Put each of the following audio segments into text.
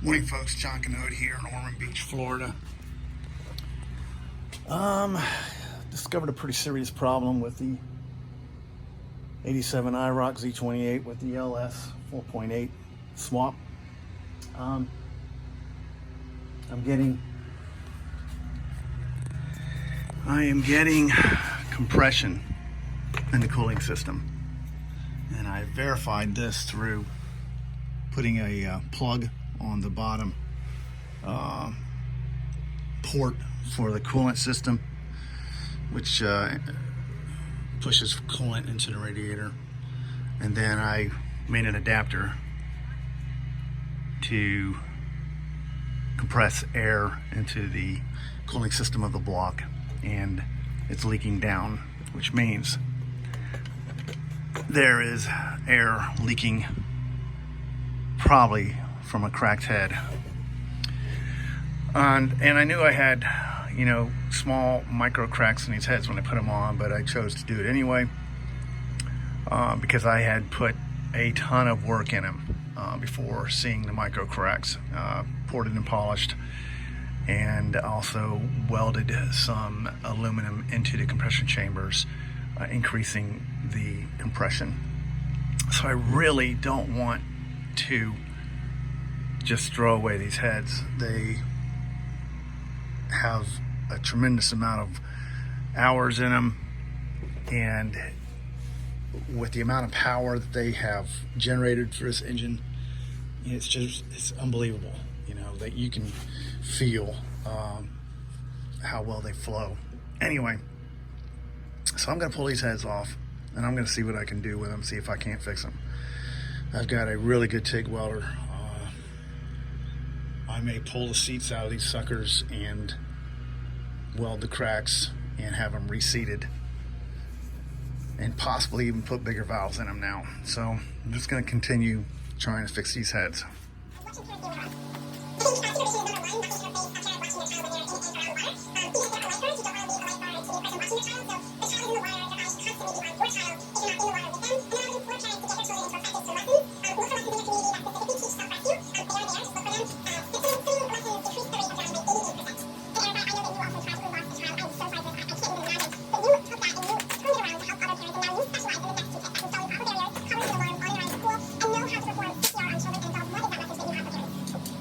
Morning, folks. John Canode here in Ormond Beach, Florida. Discovered a pretty serious problem with the 87 IROC Z28 with the LS 4.8 swap. I am getting compression in the cooling system, and I verified this through putting a plug on the bottom port for the coolant system, which pushes coolant into the radiator, and then I made an adapter to compress air into the cooling system of the block, and it's leaking down, which means there is air leaking probably from a cracked head. And I knew I had, small micro cracks in these heads when I put them on, but I chose to do it anyway because I had put a ton of work in them before seeing the micro cracks. Ported and polished, and also welded some aluminum into the compression chambers, increasing the compression. So I really don't want to just throw away these heads. They have a tremendous amount of hours in them, and with the amount of power that they have generated for this engine, it's unbelievable, that you can feel how well they flow. Anyway, so I'm going to pull these heads off, and I'm going to see what I can do with them, see if I can't fix them. I've got a really good TIG welder. I may pull the seats out of these suckers and weld the cracks and have them reseated, and possibly even put bigger valves in them now. So I'm just going to continue trying to fix these heads.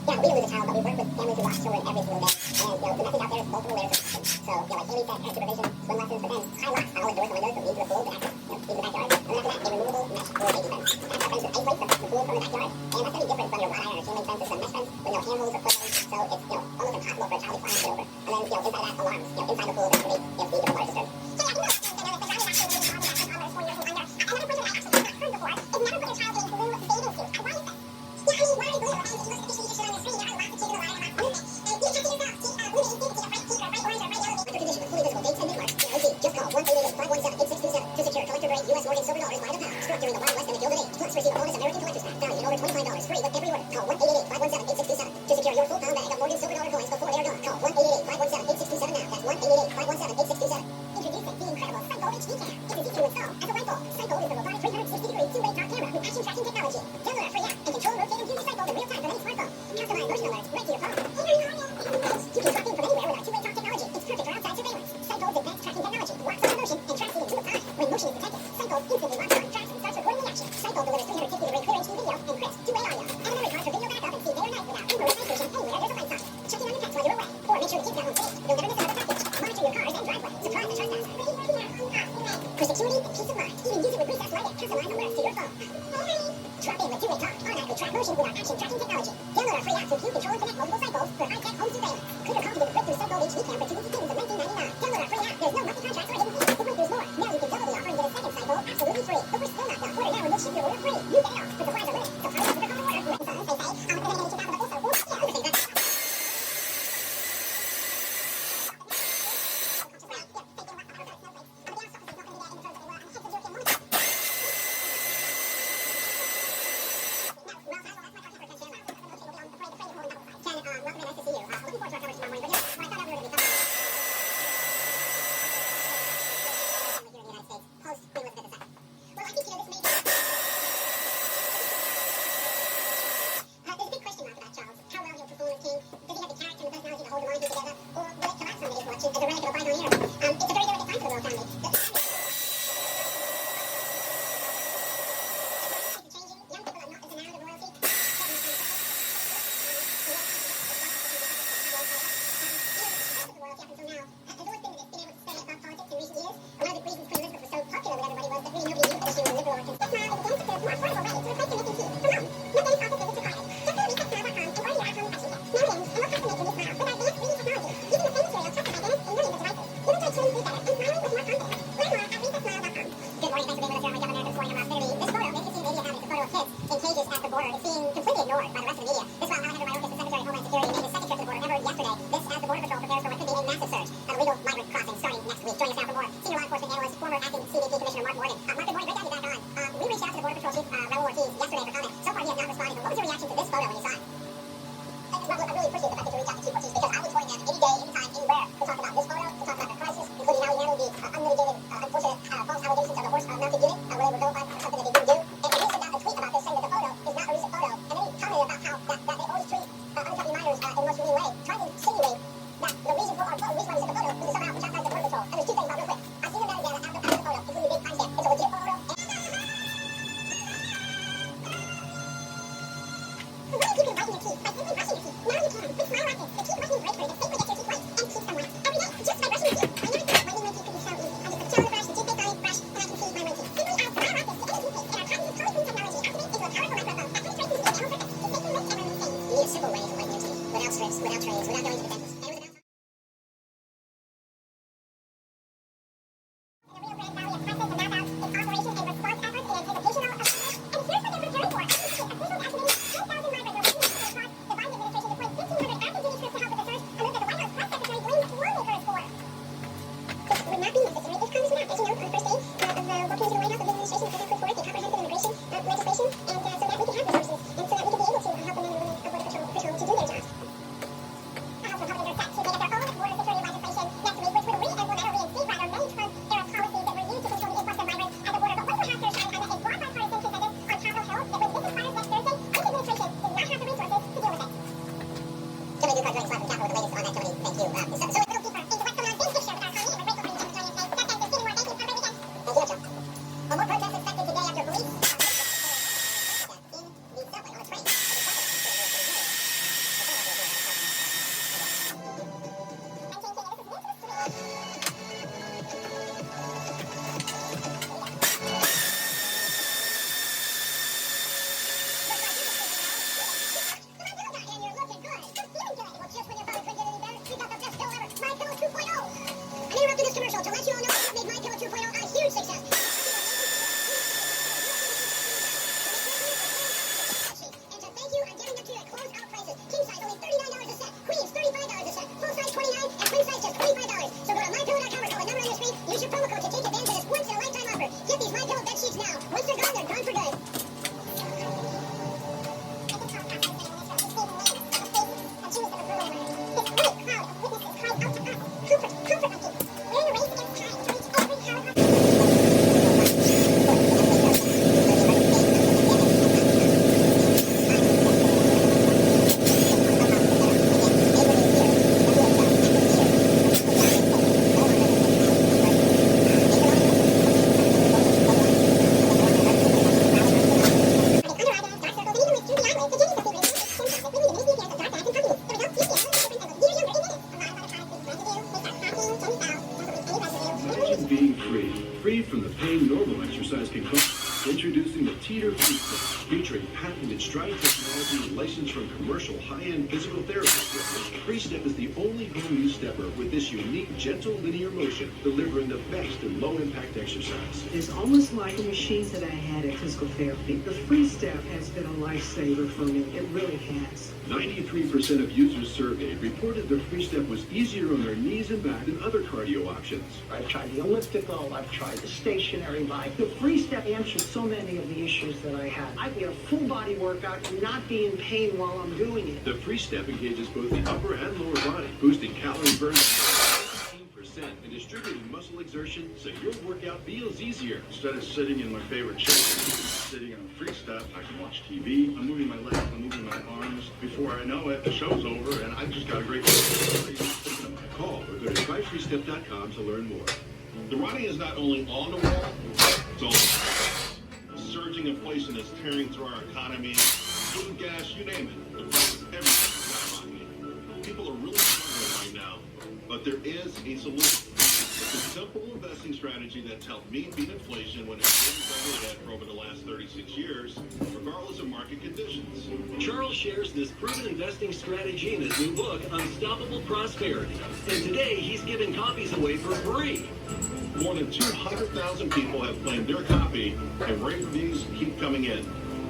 We don't lose a child, but we work with families who lost children every single day. And, the message out there is multiple layers of protection. So, like Haley said, supervision, swim lessons, but then high locks, high always doors and windows, so easy to pull the access, into the backyard. And then after that, a removable mesh or baby fence. That's our fence with ice plates, the pool from the backyard. And that's going to be different from your wrought iron or chain link fence. It's a mesh fence with no handholds or footholds. So it's, almost impossible for a child to climb over. And then, inside of that, alarms. Inside the pool, there's going to be, the different water system. For security and peace of mind, even use it with recess light and customize alerts to your phone. Drop in with two-way talk, automatically track motion with our action tracking technology. Download our free app to view, control, and connect multiple cycles for high-tech home surveillance. Click or copy the breakthrough cycle HD cam for 2 seconds of $19.99. Download our free app. There's no monthly contracts or hidden fees. The breakthrough's more. Now you can double the offer and get a second cycle absolutely free. But we're still not done. Order now and we'll ship your order free. You get it all. But supplies are limited, so hurry up with your order. Welcome and nice to see you. Looking forward to our coverage tomorrow morning. But I thought we were going to be covered. simple way to like New York City, without strips, without trains, without going to the dentist. And it was announced. The Rio Grande Valley Expressway to map out its operation and response efforts in anticipation of and here's what they're preparing for. Officials estimating 10,000 migrants are waiting to cross. The Biden administration deployed 1,500 active duty troops to help with the surge, a move that the White House press secretary blamed lawmakers for. This would not be necessary if Congress would act. As you know, on the first day of working into the White House, the Biden administration has put forward the comprehensive immigration legislation, and so that we can have resources, and so that we can be able to help the men and women of Border Patrol to do their jobs. The House Republicans are set to make it their own border security legislation next week, which would re-implement or reinstate rather many Trump-era policies that were used to control the influx of migrants at the border. But one would have to shine on a broad bipartisan consensus on Capitol Hill that when this expires next Thursday, this administration does not have the resources to deal with it. Kimberly Ducard joining us live from Capitol with the latest on that, Kimberly. Thank you. So a little deeper into what's going on big picture with our economy, and we're grateful for you joining us today. With that said, Thanksgiving more. Thank you. Have a great weekend. Thank you, Joe. Well, more protests expected today after police in the subway on the train. Being free from the pain normal exercise can cause. Introducing the Teeter Free Step, featuring patented stride technology licensed from commercial high-end physical therapy. Free Step is the only home-use stepper with this unique, gentle linear motion, delivering the best in low-impact exercise. It's almost like the machines that I had at physical therapy. The Free Step has been a lifesaver for me. It really has. 93% of users surveyed reported the Free Step was easier on their knees and back than other cardio options. I've tried the elliptical, I've tried the stationary bike. The Free Step answered so many of the issues that I had. I get a full body workout and not be in pain while I'm doing it. The Free Step engages both the upper and lower body, boosting calorie burn by 15% and distributing muscle exertion so your workout feels easier. Instead of sitting in my favorite chair, sitting on a Free Step, I can watch TV. I'm moving my legs, I'm moving my arms. Before I know it, the show's over, and I've just got a great Call or go to tryfreestep.com to learn more. The writing is not only on the wall, it's on surging inflation is tearing through our economy. Food, gas, you name it. The price of everything is skyrocketing. People are really struggling right now, but there is a solution. It's a simple investing strategy that's helped me beat inflation when it's been double debt for over the last 36 years, regardless of market conditions. Charles shares this proven investing strategy in his new book, Unstoppable Prosperity. And today, he's giving copies away for free. More than 200,000 people have claimed their copy, and rave reviews keep coming in.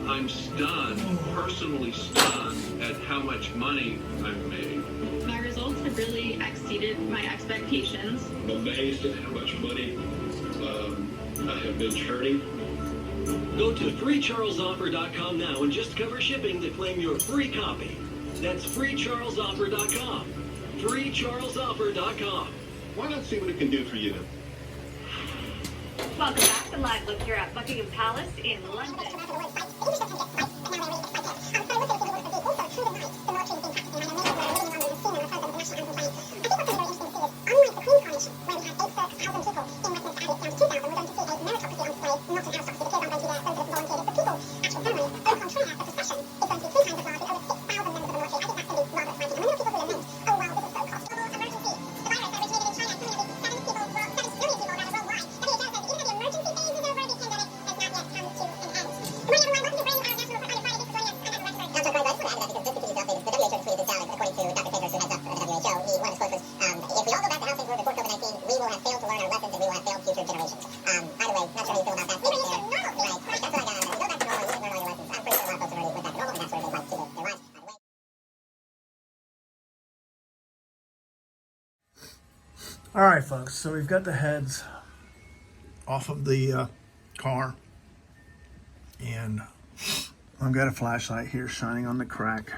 I'm stunned, personally stunned, at how much money I've made. My results have really exceeded my expectations. I'm amazed at how much money I have been churning. Go to freecharlesoffer.com now and just cover shipping to claim your free copy. That's freecharlesoffer.com. freecharlesoffer.com. Why not see what it can do for you? Welcome back to Live Look here at Buckingham Palace in London. Good morning, everyone. Welcome to Brain Power National All right, folks, so we've got the heads off of the car, and I've got a flashlight here shining on the crack.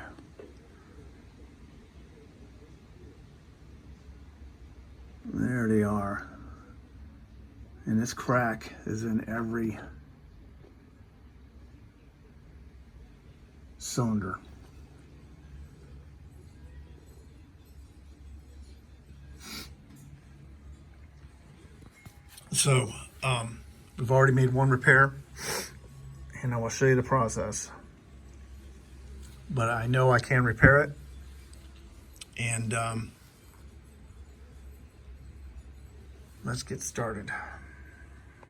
There they are. And this crack is in every cylinder. So, we've already made one repair, and I will show you the process. But I know I can repair it, and let's get started.